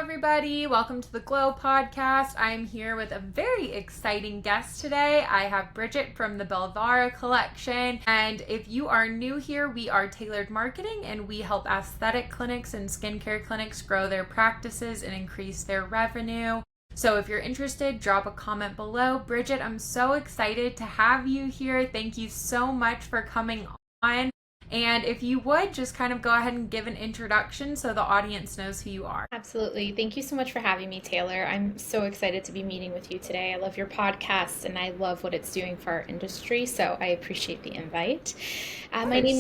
everybody. Welcome to the Glow podcast. I'm here with a very exciting guest today. I have Bridgette from the Belvara collection. And if you are new here, we are Tailored Marketing and we help aesthetic clinics and skincare clinics grow their practices and increase their revenue. So if you're interested, drop a comment below. Bridgette, I'm so excited to have you here. Thank you so much for coming on. And if you would, just kind of go ahead and give an introduction so the audience knows who you are. Absolutely. Thank you so much for having me, Taylor. I'm so excited to be meeting with you today. I love your podcast and I love what it's doing for our industry, so I appreciate the invite. My name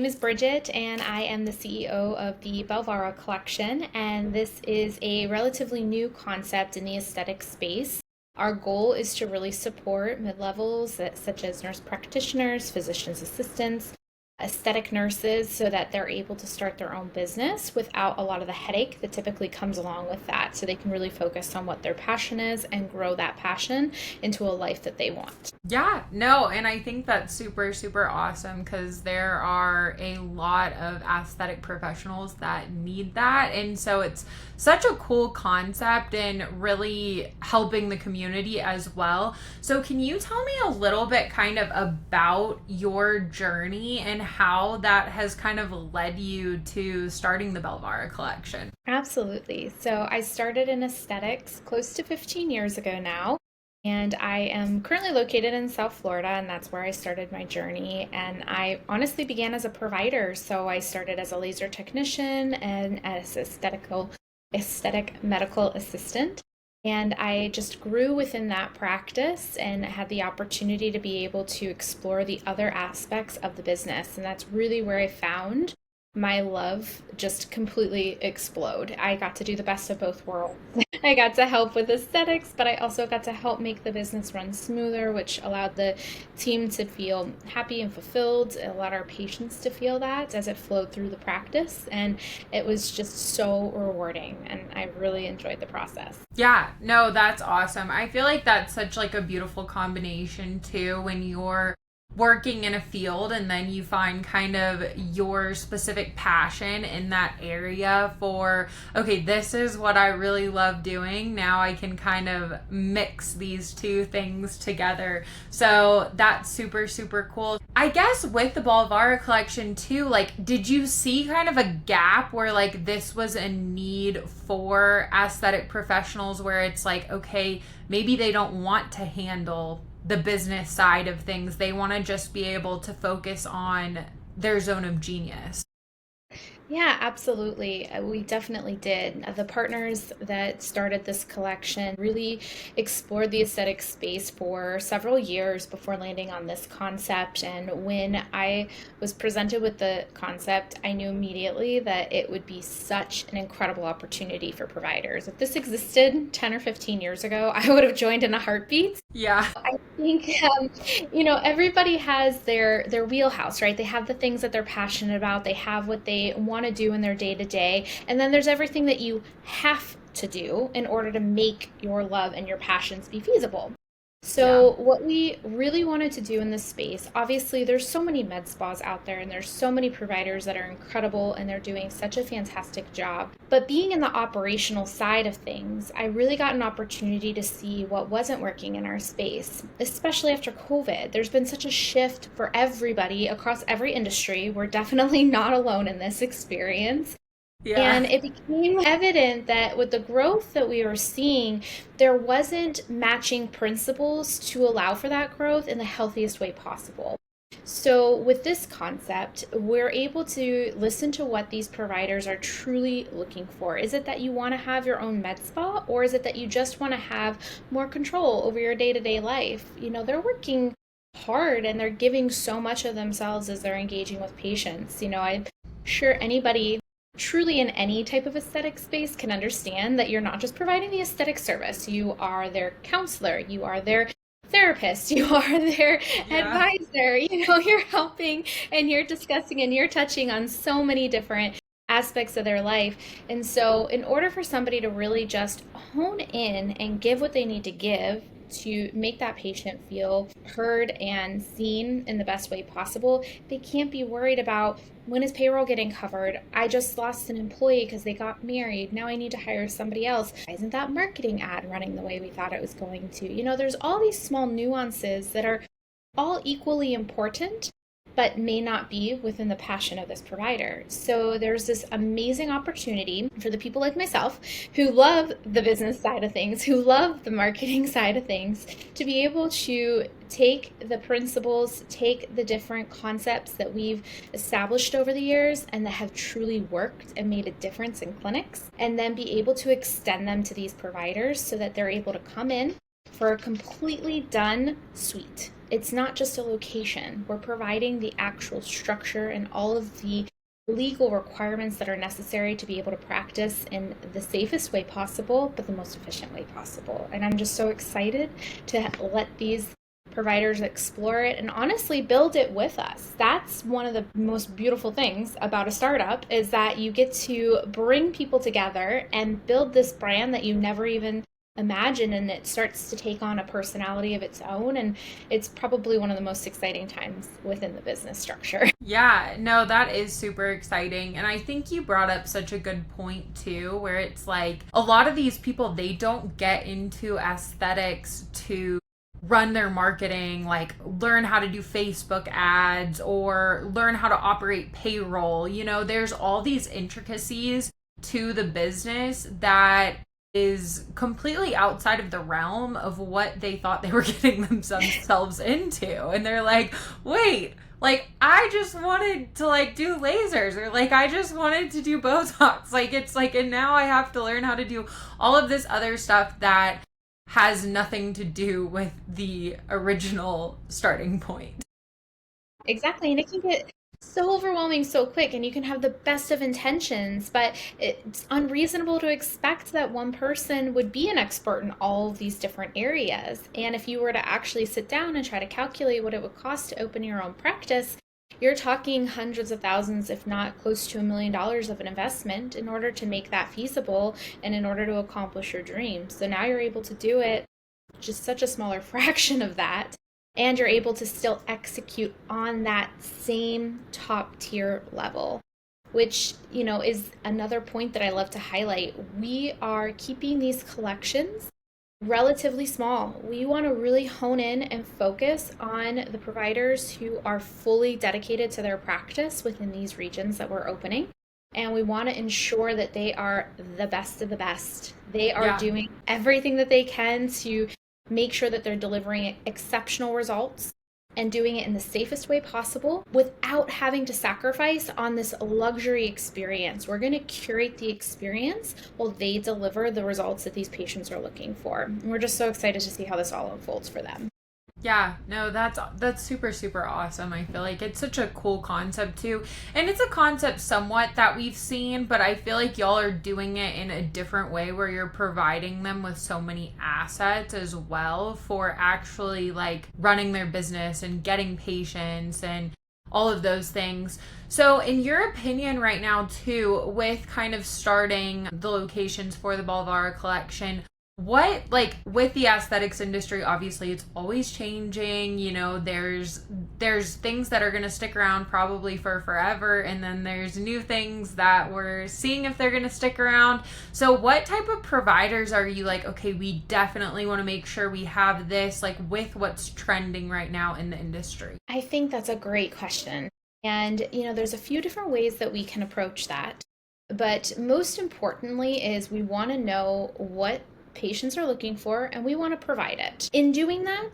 is Bridgette, and I am the CEO of the Belvara collection, and this is a relatively new concept in the aesthetic space. Our goal is to really support mid-levels such as nurse practitioners, physician's assistants, aesthetic nurses, so that they're able to start their own business without a lot of the headache that typically comes along with that. So they can really focus on what their passion is and grow that passion into a life that they want. Yeah, no, and I think that's super, super awesome because there are a lot of aesthetic professionals that need that. And so it's such a cool concept and really helping the community as well. So can you tell me a little bit kind of about your journey and how that has kind of led you to starting the Belvara collection? Absolutely. So I started in aesthetics close to 15 years ago now. And I am currently located in South Florida, and that's where I started my journey. And I honestly began as a provider. So I started as a laser technician and as aesthetic medical assistant. And I just grew within that practice and had the opportunity to be able to explore the other aspects of the business. And that's really where I found my love just completely explode. I got to do the best of both worlds. I got to help with aesthetics, but I also got to help make the business run smoother, which allowed the team to feel happy and fulfilled. It allowed our patients to feel that as it flowed through the practice. And it was just so rewarding. And I really enjoyed the process. Yeah, no, that's awesome. I feel like that's such like a beautiful combination too when you're working in a field and then you find kind of your specific passion in that area for, okay, this is what I really love doing. Now I can kind of mix these two things together. So that's super, super cool. I guess with the Belvara collection too, like, did you see kind of a gap where like this was a need for aesthetic professionals where it's like, okay, maybe they don't want to handle the business side of things. They want to just be able to focus on their zone of genius. Yeah, absolutely. We definitely did. The partners that started this collection really explored the aesthetic space for several years before landing on this concept. And when I was presented with the concept, I knew immediately that it would be such an incredible opportunity for providers. If this existed 10 or 15 years ago, I would have joined in a heartbeat. Yeah. I think, everybody has their wheelhouse, right? They have the things that they're passionate about. They have what they want to do in their day to day. And then there's everything that you have to do in order to make your love and your passions be feasible. So what we really wanted to do in this space, obviously there's so many med spas out there and there's so many providers that are incredible and they're doing such a fantastic job. But being in the operational side of things, I really got an opportunity to see what wasn't working in our space, especially after COVID. There's been such a shift for everybody across every industry. We're definitely not alone in this experience. Yeah. And it became evident that with the growth that we were seeing, there wasn't matching principles to allow for that growth in the healthiest way possible. So with this concept, we're able to listen to what these providers are truly looking for. Is it that you want to have your own med spa, or is it that you just want to have more control over your day-to-day life? They're working hard and they're giving so much of themselves as they're engaging with patients. I'm sure anybody truly in any type of aesthetic space can understand that you're not just providing the aesthetic service. You are their counselor, you are their therapist, you are their advisor, you're helping and you're discussing and you're touching on so many different aspects of their life. And so in order for somebody to really just hone in and give what they need to give, to make that patient feel heard and seen in the best way possible. They can't be worried about, when is payroll getting covered? I just lost an employee because they got married. Now I need to hire somebody else. Why isn't that marketing ad running the way we thought it was going to? There's all these small nuances that are all equally important, but may not be within the passion of this provider. So there's this amazing opportunity for the people like myself who love the business side of things, who love the marketing side of things, to be able to take the principles, take the different concepts that we've established over the years and that have truly worked and made a difference in clinics, and then be able to extend them to these providers so that they're able to come in for a completely done suite. It's not just a location. We're providing the actual structure and all of the legal requirements that are necessary to be able to practice in the safest way possible, but the most efficient way possible. And I'm just so excited to let these providers explore it and honestly build it with us. That's one of the most beautiful things about a startup, is that you get to bring people together and build this brand that you never even imagine, and it starts to take on a personality of its own, and it's probably one of the most exciting times within the business structure. Yeah, no, that is super exciting. And I think you brought up such a good point too, where it's like a lot of these people, they don't get into aesthetics to run their marketing, like learn how to do Facebook ads or learn how to operate payroll. There's all these intricacies to the business that is completely outside of the realm of what they thought they were getting themselves into. And they're like, wait, I just wanted to do lasers, or I just wanted to do Botox. It's and now I have to learn how to do all of this other stuff that has nothing to do with the original starting point. Exactly. And it can get so overwhelming so quick, and you can have the best of intentions, but it's unreasonable to expect that one person would be an expert in all of these different areas. And if you were to actually sit down and try to calculate what it would cost to open your own practice, you're talking hundreds of thousands, if not close to $1 million of an investment in order to make that feasible and in order to accomplish your dream. So now you're able to do it just such a smaller fraction of that, and you're able to still execute on that same top tier level, which, is another point that I love to highlight. We are keeping these collections relatively small. We want to really hone in and focus on the providers who are fully dedicated to their practice within these regions that we're opening. And we want to ensure that they are the best of the best. They are doing everything that they can to make sure that they're delivering exceptional results and doing it in the safest way possible without having to sacrifice on this luxury experience. We're going to curate the experience while they deliver the results that these patients are looking for. And we're just so excited to see how this all unfolds for them. Yeah, no, that's super, super awesome. I feel like it's such a cool concept too. And it's a concept somewhat that we've seen, but I feel like y'all are doing it in a different way, where you're providing them with so many assets as well for actually running their business and getting patients and all of those things. So in your opinion right now too, with kind of starting the locations for the Belvara collection, what, with the aesthetics industry, obviously it's always changing, there's things that are going to stick around probably for forever, and then there's new things that we're seeing if they're going to stick around. So what type of providers are you okay, we definitely want to make sure we have this, with what's trending right now in the industry? I think that's a great question. And, there's a few different ways that we can approach that. But most importantly is we want to know what patients are looking for, and we want to provide it. In doing that,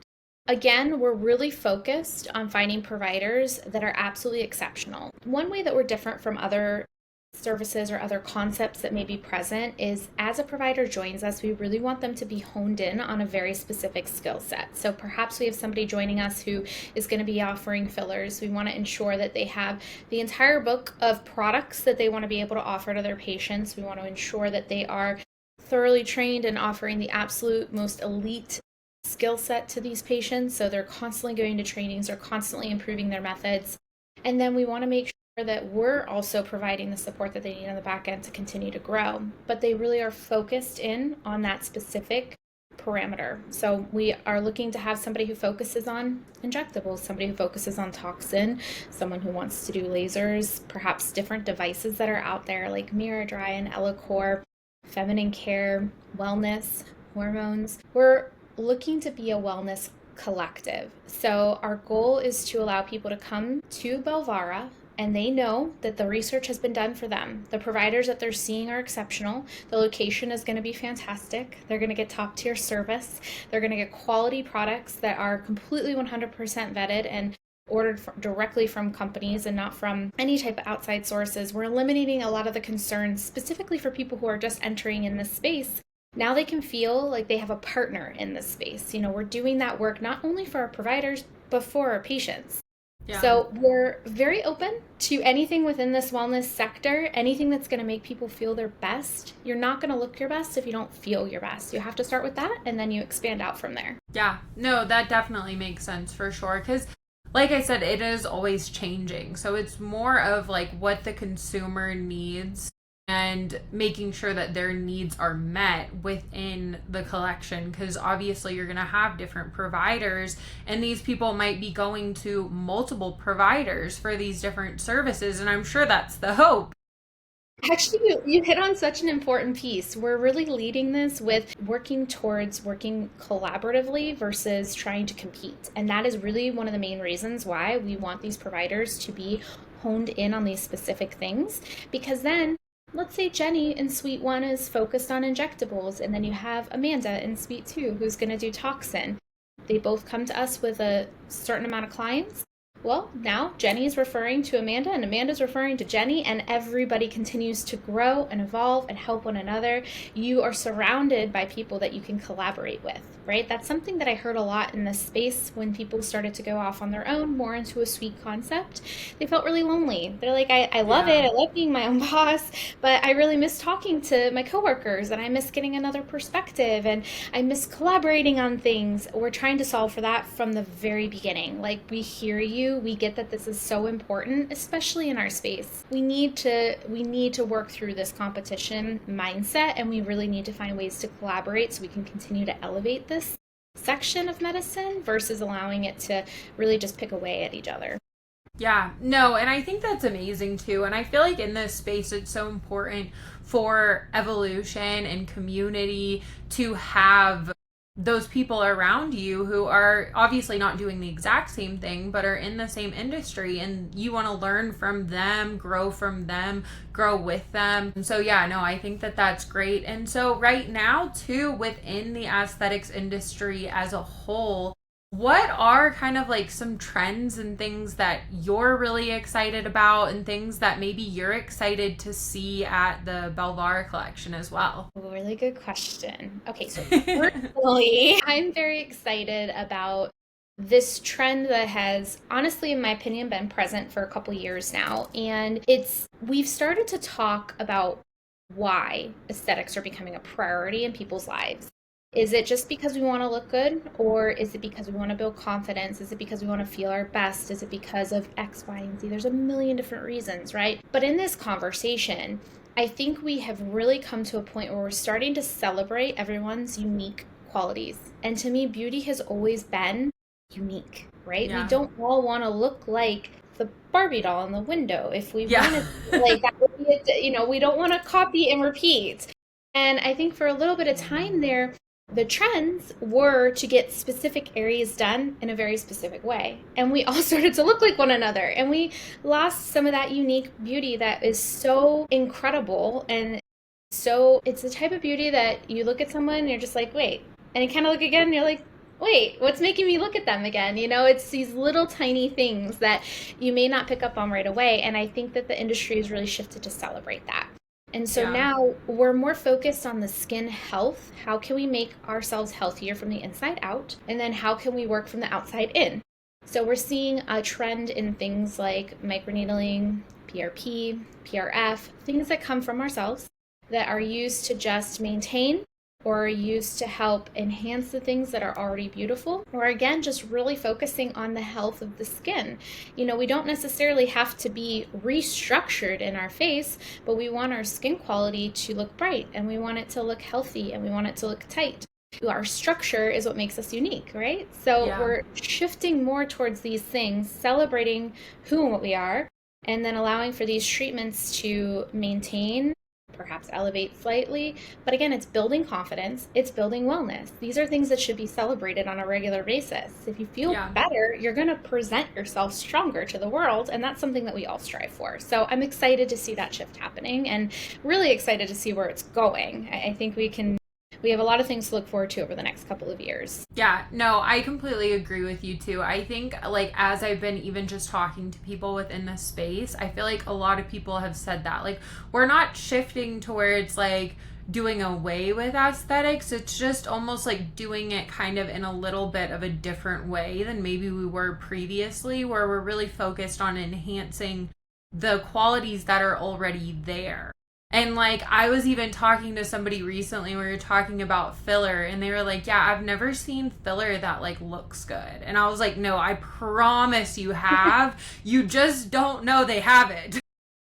again, we're really focused on finding providers that are absolutely exceptional. One way that we're different from other services or other concepts that may be present is, as a provider joins us, we really want them to be honed in on a very specific skill set. So perhaps we have somebody joining us who is going to be offering fillers. We want to ensure that they have the entire book of products that they want to be able to offer to their patients. We want to ensure that they are thoroughly trained in offering the absolute most elite skill set to these patients. So they're constantly going to trainings, they're constantly improving their methods. And then we want to make sure that we're also providing the support that they need on the back end to continue to grow. But they really are focused in on that specific parameter. So we are looking to have somebody who focuses on injectables, somebody who focuses on toxin, someone who wants to do lasers, perhaps different devices that are out there like MiraDry and Elocore, feminine care, wellness, hormones. We're looking to be a wellness collective. So our goal is to allow people to come to Belvara and they know that the research has been done for them. The providers that they're seeing are exceptional. The location is going to be fantastic. They're going to get top tier service. They're going to get quality products that are completely 100% vetted and ordered directly from companies and not from any type of outside sources. We're eliminating a lot of the concerns specifically for people who are just entering in this space. Now they can feel like they have a partner in this space. We're doing that work not only for our providers, but for our patients. Yeah. So we're very open to anything within this wellness sector, anything that's going to make people feel their best. You're not going to look your best if you don't feel your best. You have to start with that, and then you expand out from there. Yeah, no, that definitely makes sense for sure. Because like I said, it is always changing. So it's more of like what the consumer needs and making sure that their needs are met within the collection, because obviously you're going to have different providers and these people might be going to multiple providers for these different services, and I'm sure that's the hope. Actually, you hit on such an important piece. We're really leading this with working towards working collaboratively versus trying to compete. And that is really one of the main reasons why we want these providers to be honed in on these specific things, because then let's say Jenny in Suite 1 is focused on injectables, and then you have Amanda in Suite 2 who's going to do toxin. They both come to us with a certain amount of clients. Well, now Jenny is referring to Amanda and Amanda's referring to Jenny, and everybody continues to grow and evolve and help one another. You are surrounded by people that you can collaborate with, right? That's something that I heard a lot in this space when people started to go off on their own, more into a suite concept. They felt really lonely. They're like, I love it. I love being my own boss, but I really miss talking to my coworkers, and I miss getting another perspective, and I miss collaborating on things. We're trying to solve for that from the very beginning. Like, we hear you. We get that this is so important, especially in our space. We need to work through this competition mindset, and we really need to find ways to collaborate so we can continue to elevate this section of medicine versus allowing it to really just pick away at each other. Yeah, no, and I think that's amazing too. And I feel like in this space, it's so important for evolution and community to have those people around you who are obviously not doing the exact same thing, but are in the same industry, and you want to learn from them, grow with them. And so, yeah, no, I think that that's great. And so right now too, within the aesthetics industry as a whole, what are kind of like some trends and things that you're really excited about, and things that maybe you're excited to see at the Belvara collection as well? Really good question. Okay, so personally, I'm very excited about this trend that has honestly, in my opinion, been present for a couple years now. And we've started to talk about why aesthetics are becoming a priority in people's lives. Is it just because we want to look good, or is it because we want to build confidence? Is it because we want to feel our best? Is it because of X, Y, and Z? There's a million different reasons, right? But in this conversation, I think we have really come to a point where we're starting to celebrate everyone's unique qualities. And to me, beauty has always been unique, right? Yeah. We don't all want to look like the Barbie doll in the window. If we wanted to, like, that would be we don't want to copy and repeat. And I think for a little bit of time there, the trends were to get specific areas done in a very specific way. And we all started to look like one another. And we lost some of that unique beauty that is so incredible. And so it's the type of beauty that you look at someone and you're just like, wait. And you kind of look again and you're like, wait, what's making me look at them again? It's these little tiny things that you may not pick up on right away. And I think that the industry has really shifted to celebrate that. And so now we're more focused on the skin health. How can we make ourselves healthier from the inside out? And then how can we work from the outside in? So we're seeing a trend in things like microneedling, PRP, PRF, things that come from ourselves that are used to just maintain or are used to help enhance the things that are already beautiful, or again, just really focusing on the health of the skin. We don't necessarily have to be restructured in our face, but we want our skin quality to look bright, and we want it to look healthy, and we want it to look tight. our structure is what makes us unique, right? So Yeah. we're shifting more towards these things, celebrating who and what we are, and then allowing for these treatments to maintain, perhaps elevate slightly. But again, it's building confidence, it's building wellness. These are things that should be celebrated on a regular basis. If you feel Yeah. better, you're going to present yourself stronger to the world, and that's something that we all strive for. So I'm excited to see that shift happening and really excited to see where it's going. I think we have a lot of things to look forward to over the next couple of years. Yeah, no, I completely agree with you too. I think, like, as I've been even just talking to people within this space, I feel like a lot of people have said that. Like, we're not shifting to where it's like doing away with aesthetics. It's just almost like doing it kind of in a little bit of a different way than maybe we were previously, where we're really focused on enhancing the qualities that are already there. And like, I was even talking to somebody recently, we were talking about filler, and they were like, yeah, I've never seen filler that like looks good. And I was like, no, I promise you have. You just don't know they have it.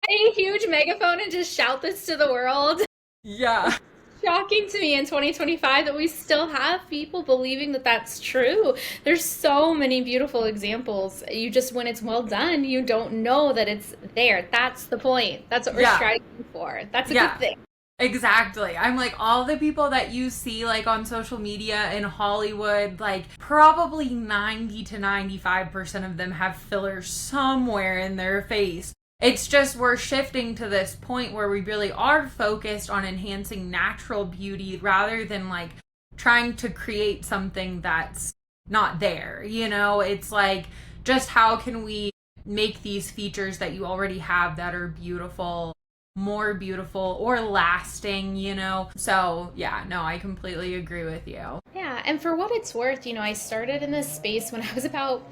A huge megaphone and just shout this to the world. Yeah. Shocking to me in 2025 that we still have people believing that that's true. There's so many beautiful examples. You just, when it's well done, you don't know that it's there. That's the point. That's what we're Yeah. striving for. That's a good Yeah. thing. Exactly. I'm like, all the people that you see like on social media in Hollywood, like probably 90 to 95% of them have filler somewhere in their face. It's just we're shifting to this point where we really are focused on enhancing natural beauty rather than like trying to create something that's not there. You know, it's like, just how can we make these features that you already have that are beautiful more beautiful or lasting, you know? So, yeah, no, I completely agree with you. Yeah, and for what it's worth, I started in this space when I was about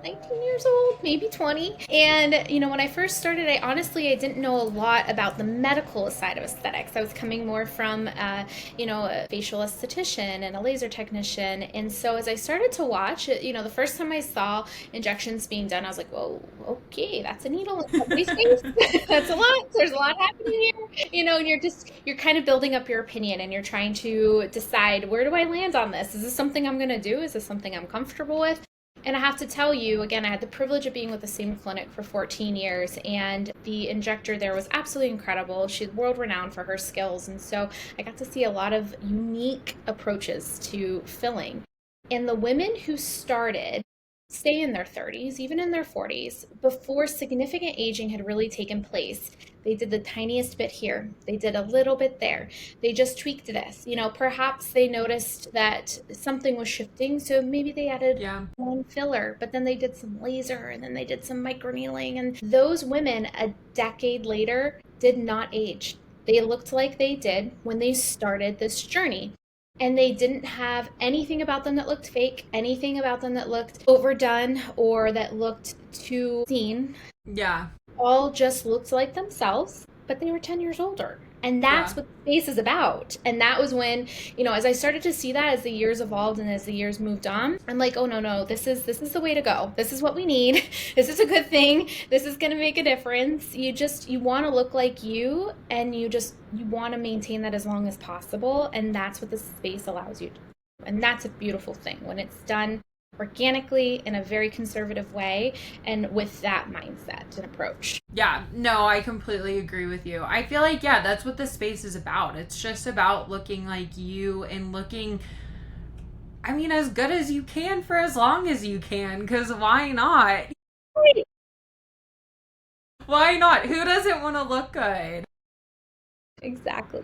19 years old, maybe 20. And, when I first started, I didn't know a lot about the medical side of aesthetics. I was coming more from, a facial esthetician and a laser technician. And so as I started to watch, the first time I saw injections being done, I was like, whoa, okay, that's a needle in somebody's face. That's a lot. There's a lot happening here. And you're kind of building up your opinion and you're trying to decide, where do I land on this? Is this something I'm going to do? Is this something I'm comfortable with? And I have to tell you, again, I had the privilege of being with the same clinic for 14 years, and the injector there was absolutely incredible. She's world renowned for her skills, and so I got to see a lot of unique approaches to filling. And the women who started stay in their 30s, even in their 40s, before significant aging had really taken place. They did the tiniest bit here. They did a little bit there. They just tweaked this. Perhaps they noticed that something was shifting, so maybe they added Yeah. one filler, but then they did some laser and then they did some microneedling. And those women, a decade later, did not age. They looked like they did when they started this journey. And they didn't have anything about them that looked fake, anything about them that looked overdone or that looked too seen. Yeah. All just looked like themselves, but they were 10 years older. And that's Yeah. what the space is about. And that was when, as I started to see that as the years evolved and as the years moved on, I'm like, oh no, this is the way to go. This is what we need. This is a good thing. This is going to make a difference. You want to look like you, and you want to maintain that as long as possible. And that's what the space allows you to do. And that's a beautiful thing when it's done organically in a very conservative way and with that mindset and approach. Yeah, no, I completely agree with you. I feel like, yeah, that's what this space is about. It's just about looking like you and looking, I mean, as good as you can for as long as you can, because why not? Right. Why not? Who doesn't want to look good? Exactly.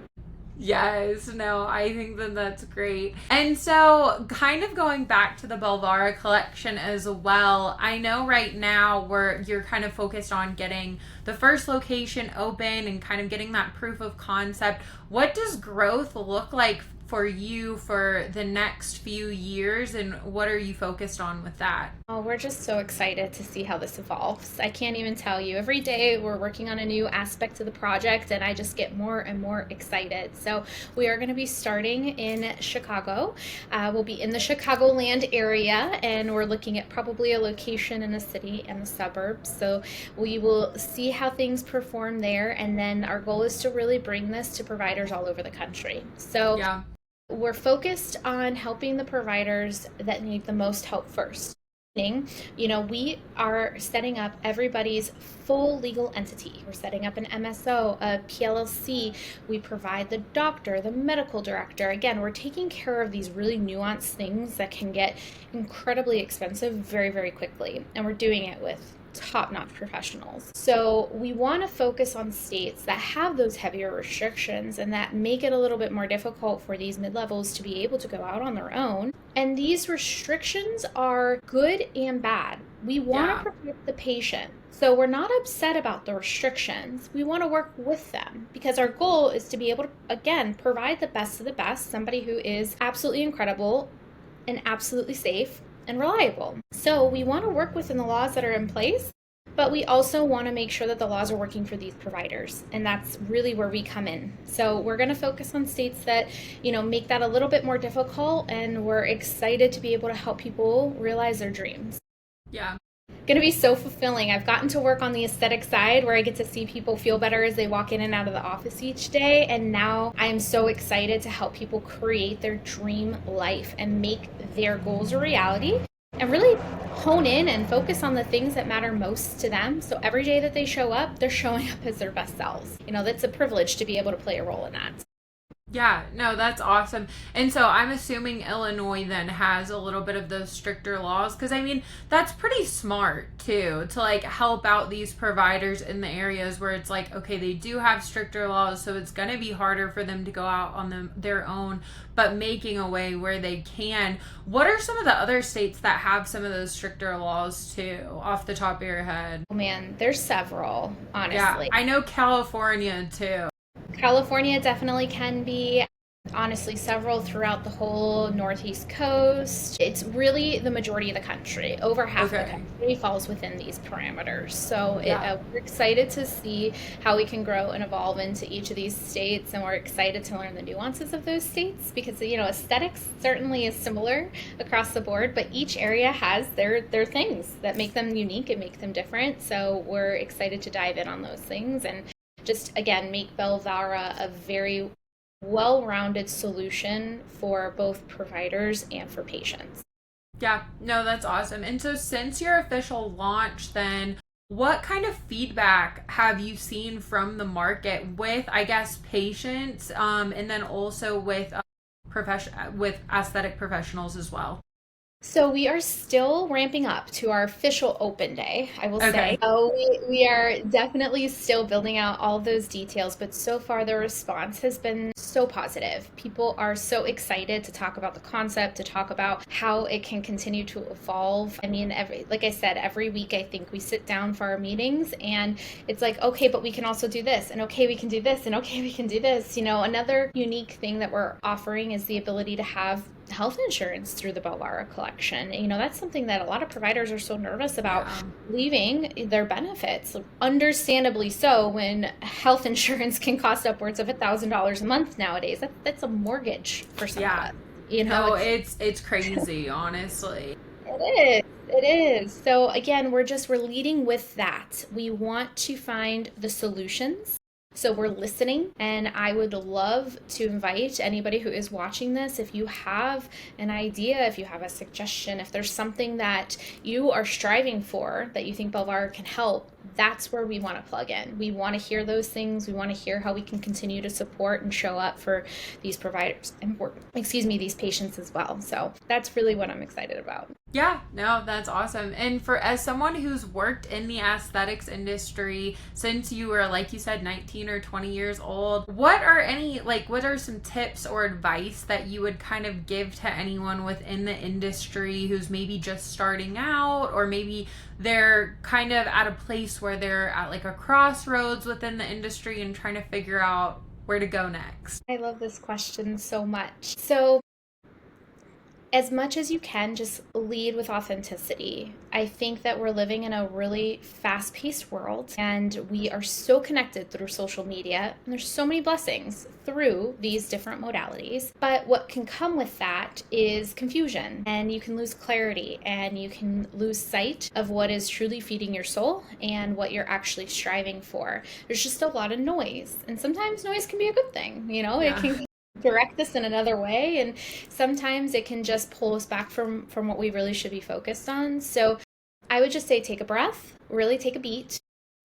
Yes, no, I think that that's great. And so, kind of going back to the Belvara collection as well, I know right now you're kind of focused on getting the first location open and kind of getting that proof of concept. What does growth look like for you for the next few years, and what are you focused on with that? Oh, we're just so excited to see how this evolves. I can't even tell you. Every day we're working on a new aspect of the project, and I just get more and more excited. So we are going to be starting in Chicago. We'll be in the Chicagoland area, and we're looking at probably a location in the city and the suburbs. So we will see how things perform there, and then our goal is to really bring this to providers all over the country. So Yeah. We're focused on helping the providers that need the most help first. We are setting up everybody's full legal entity. We're setting up an MSO, a PLLC. We provide the doctor, the medical director. Again, we're taking care of these really nuanced things that can get incredibly expensive very, very quickly. And we're doing it with top-notch professionals. So we want to focus on states that have those heavier restrictions and that make it a little bit more difficult for these mid-levels to be able to go out on their own. And these restrictions are good and bad. We want to protect the patient. So we're not upset about the restrictions. We want to work with them because our goal is to be able to, again, provide the best of the best, somebody who is absolutely incredible and absolutely safe and reliable. So we want to work within the laws that are in place, but we also want to make sure that the laws are working for these providers. And that's really where we come in. So we're going to focus on states that, make that a little bit more difficult. And we're excited to be able to help people realize their dreams. Yeah. Going to be so fulfilling. I've gotten to work on the aesthetic side where I get to see people feel better as they walk in and out of the office each day. And now I am so excited to help people create their dream life and make their goals a reality and really hone in and focus on the things that matter most to them. So every day that they show up, they're showing up as their best selves. That's a privilege to be able to play a role in that. Yeah, no, that's awesome. And so I'm assuming Illinois then has a little bit of those stricter laws, because that's pretty smart too, to help out these providers in the areas where it's okay, they do have stricter laws, so it's going to be harder for them to go out on their own, but making a way where they can. What are some of the other states that have some of those stricter laws too, off the top of your head? Oh man, there's several, honestly. Yeah, I know California too. California definitely can be. Honestly, several throughout the whole Northeast coast. It's really the majority of the country. Over half of the country falls within these parameters. So we're excited to see how we can grow and evolve into each of these states. And we're excited to learn the nuances of those states because, aesthetics certainly is similar across the board, but each area has their things that make them unique and make them different. So we're excited to dive in on those things and just, again, make Belvara a very well-rounded solution for both providers and for patients. Yeah, no, that's awesome. And so since your official launch, then what kind of feedback have you seen from the market with, I guess, patients, and then also with with aesthetic professionals as well? So we are still ramping up to our official open day, I will say. So we are definitely still building out all of those details, but so far the response has been so positive. People are so excited to talk about the concept, to talk about how it can continue to evolve. Like I said, every week I think we sit down for our meetings and it's okay, but we can also do this, and okay, we can do this, and okay, we can do this. Another unique thing that we're offering is the ability to have health insurance through the Belvara collection. That's something that a lot of providers are so nervous about leaving their benefits. Understandably so, when health insurance can cost upwards of $1,000 a month nowadays. That's a mortgage for some of us. No, it's crazy, honestly. It is. So again, we're leading with that. We want to find the solutions. So we're listening, and I would love to invite anybody who is watching this, if you have an idea, if you have a suggestion, if there's something that you are striving for that you think Belvara can help, that's where we want to plug in. We want to hear those things. We want to hear how we can continue to support and show up for these providers and these patients as well. So that's really what I'm excited about. Yeah, no, that's awesome. And as someone who's worked in the aesthetics industry since you were, like you said, 19 or 20 years old, what are some tips or advice that you would kind of give to anyone within the industry who's maybe just starting out, or maybe they're kind of at a place where they're at a crossroads within the industry and trying to figure out where to go next? I love this question so much. So as much as you can, just lead with authenticity. I think that we're living in a really fast-paced world, and we are so connected through social media, and there's so many blessings through these different modalities. But what can come with that is confusion, and you can lose clarity, and you can lose sight of what is truly feeding your soul and what you're actually striving for. There's just a lot of noise, and sometimes noise can be a good thing. It can direct us in another way. And sometimes it can just pull us back from what we really should be focused on. So I would just say take a breath, really take a beat.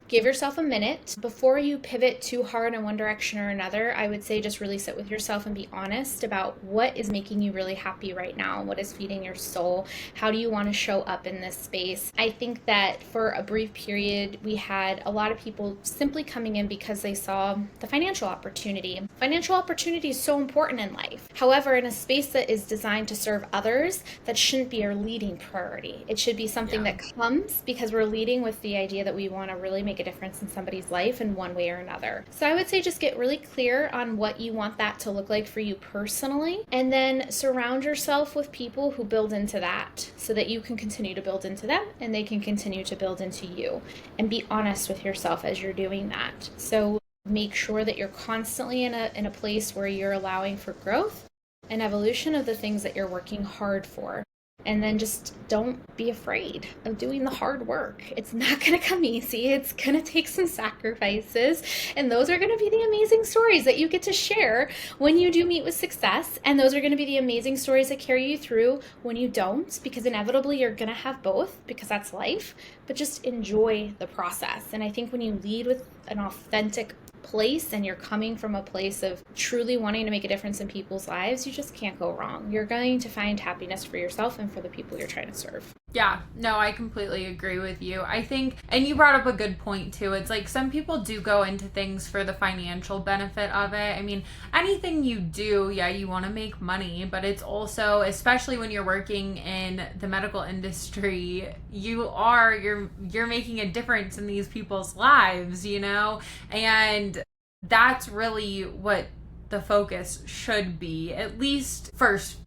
Give yourself a minute before you pivot too hard in one direction or another. I would say just really sit with yourself and be honest about what is making you really happy right now, what is feeding your soul, how do you want to show up in this space. I think that for a brief period, we had a lot of people simply coming in because they saw the financial opportunity. Financial opportunity is so important in life. However, in a space that is designed to serve others, that shouldn't be our leading priority. It should be something that comes because we're leading with the idea that we want to really make a difference in somebody's life in one way or another. So I would say just get really clear on what you want that to look like for you personally, and then surround yourself with people who build into that so that you can continue to build into them and they can continue to build into you. And be honest with yourself as you're doing that. So make sure that you're constantly in a place where you're allowing for growth and evolution of the things that you're working hard for. And then just don't be afraid of doing the hard work. It's not going to come easy. It's going to take some sacrifices. And those are going to be the amazing stories that you get to share when you do meet with success. And those are going to be the amazing stories that carry you through when you don't, because inevitably you're going to have both, because that's life. But just enjoy the process. And I think when you lead with an authentic place and you're coming from a place of truly wanting to make a difference in people's lives, you just can't go wrong. You're going to find happiness for yourself and for the people you're trying to serve. Yeah, no, I completely agree with you. I think, and you brought up a good point too. It's like some people do go into things for the financial benefit of it. I mean, anything you do, yeah, you want to make money, but it's also, especially when you're working in the medical industry, you're making a difference in these people's lives, you know? And that's really what the focus should be, at least first,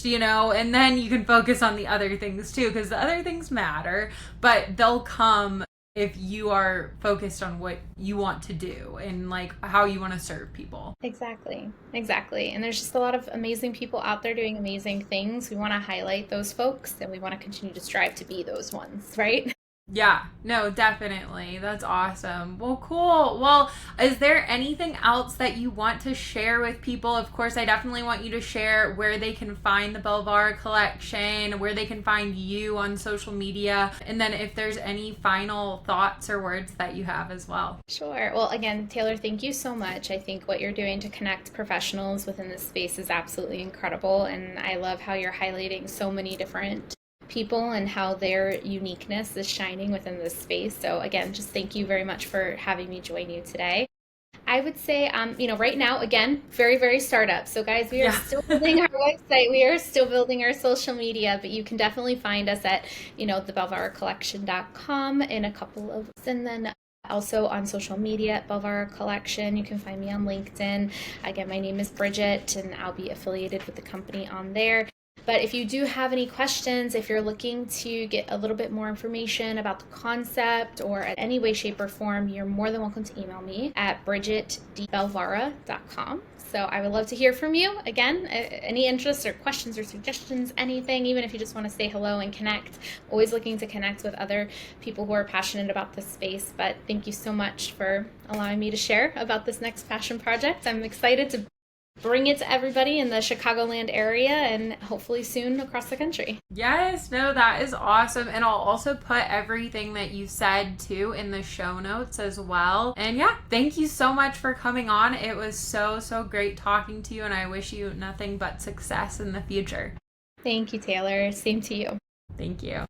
you know, and then you can focus on the other things too, because the other things matter, but they'll come if you are focused on what you want to do and like how you want to serve people. Exactly. And there's just a lot of amazing people out there doing amazing things. We want to highlight those folks and we want to continue to strive to be those ones, right? Yeah, no, definitely. That's awesome. Well, cool. Well, is there anything else that you want to share with people? Of course, I definitely want you to share where they can find the Belvara collection, where they can find you on social media, and then if there's any final thoughts or words that you have as well. Sure. Well, again, Taylor, thank you so much. I think what you're doing to connect professionals within this space is absolutely incredible. And I love how you're highlighting so many different people and how their uniqueness is shining within this space. So again, just thank you very much for having me join you today. I would say, right now, again, very, very startup. So guys, we are still building our website. We are still building our social media, but you can definitely find us at, thebelvaracollection.com in a couple of, and then also on social media at Belvara Collection. You can find me on LinkedIn. Again, my name is Bridgette and I'll be affiliated with the company on there. But if you do have any questions, if you're looking to get a little bit more information about the concept or in any way, shape, or form, you're more than welcome to email me at bridgettedbelvara.com. So I would love to hear from you. Again, any interests or questions or suggestions, anything, even if you just want to say hello and connect. Always looking to connect with other people who are passionate about this space. But thank you so much for allowing me to share about this next passion project. I'm excited to bring it to everybody in the Chicagoland area and hopefully soon across the country. Yes, no, that is awesome. And I'll also put everything that you said too in the show notes as well. And yeah, thank you so much for coming on. It was so great talking to you and I wish you nothing but success in the future. Thank you, Taylor. Same to you. Thank you.